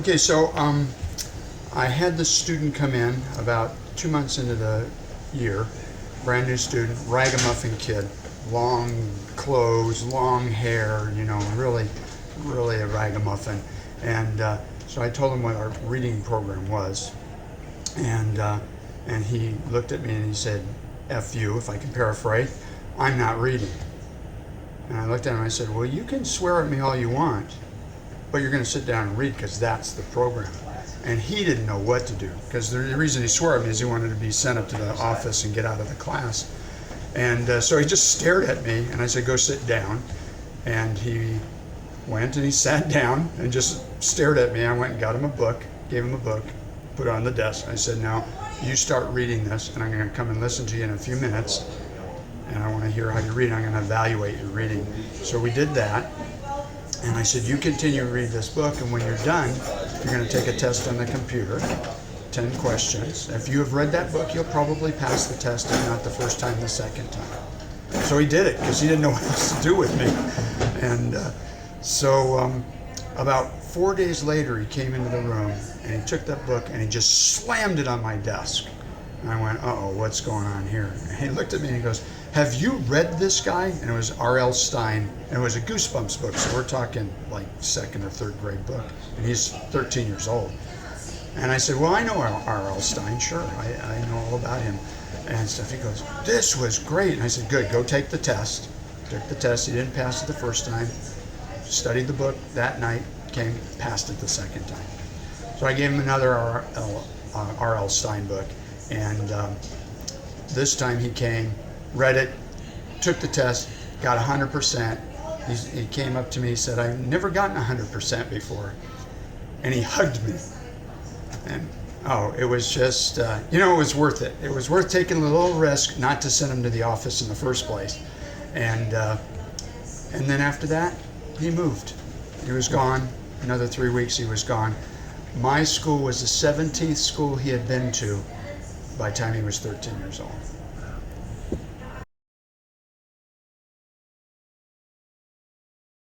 Okay, so I had this student come in about 2 months into the year, brand new student, ragamuffin kid, long clothes, long hair, really, really a ragamuffin. And so I told him what our reading program was, and he looked at me and he said, "F you," if I can paraphrase, "I'm not reading." And I looked at him and I said, "Well, you can swear at me all you want, but you're going to sit down and read because that's the program." And he didn't know what to do because the reason he swore at me is he wanted to be sent up to the office and get out of the class. And so he just stared at me and I said, "Go sit down." And he went and he sat down and just stared at me. I went and got him a book, gave him a book, put it on the desk. I said, "Now you start reading this and I'm going to come and listen to you in a few minutes. And I want to hear how you read. I'm going to evaluate your reading." So we did that. And I said, "You continue to read this book, and when you're done, you're going to take a test on the computer, 10 questions. If you have read that book, you'll probably pass the test, if not the first time, the second time." So he did it because he didn't know what else to do with me. And so about 4 days later, he came into the room, and he took that book, and he just slammed it on my desk. And I went, "Uh-oh, what's going on here?" And he looked at me and he goes, "Have you read this guy?" And it was R.L. Stine, and it was a Goosebumps book, so we're talking like second or third grade book, and he's 13 years old. And I said, "Well, I know R.L. Stine, sure, I know all about him and stuff." He goes, "This was great." And I said, "Good, go take the test." Took the test, he didn't pass it the first time, studied the book that night, passed it the second time. So I gave him another R.L. Stine book, and this time he came, read it, took the test, got 100%. He came up to me, he said, "I've never gotten 100% before." And he hugged me. And it was just, it was worth it. It was worth taking a little risk not to send him to the office in the first place. And then after that, he moved. He was gone. Another 3 weeks, he was gone. My school was the 17th school he had been to by the time he was 13 years old.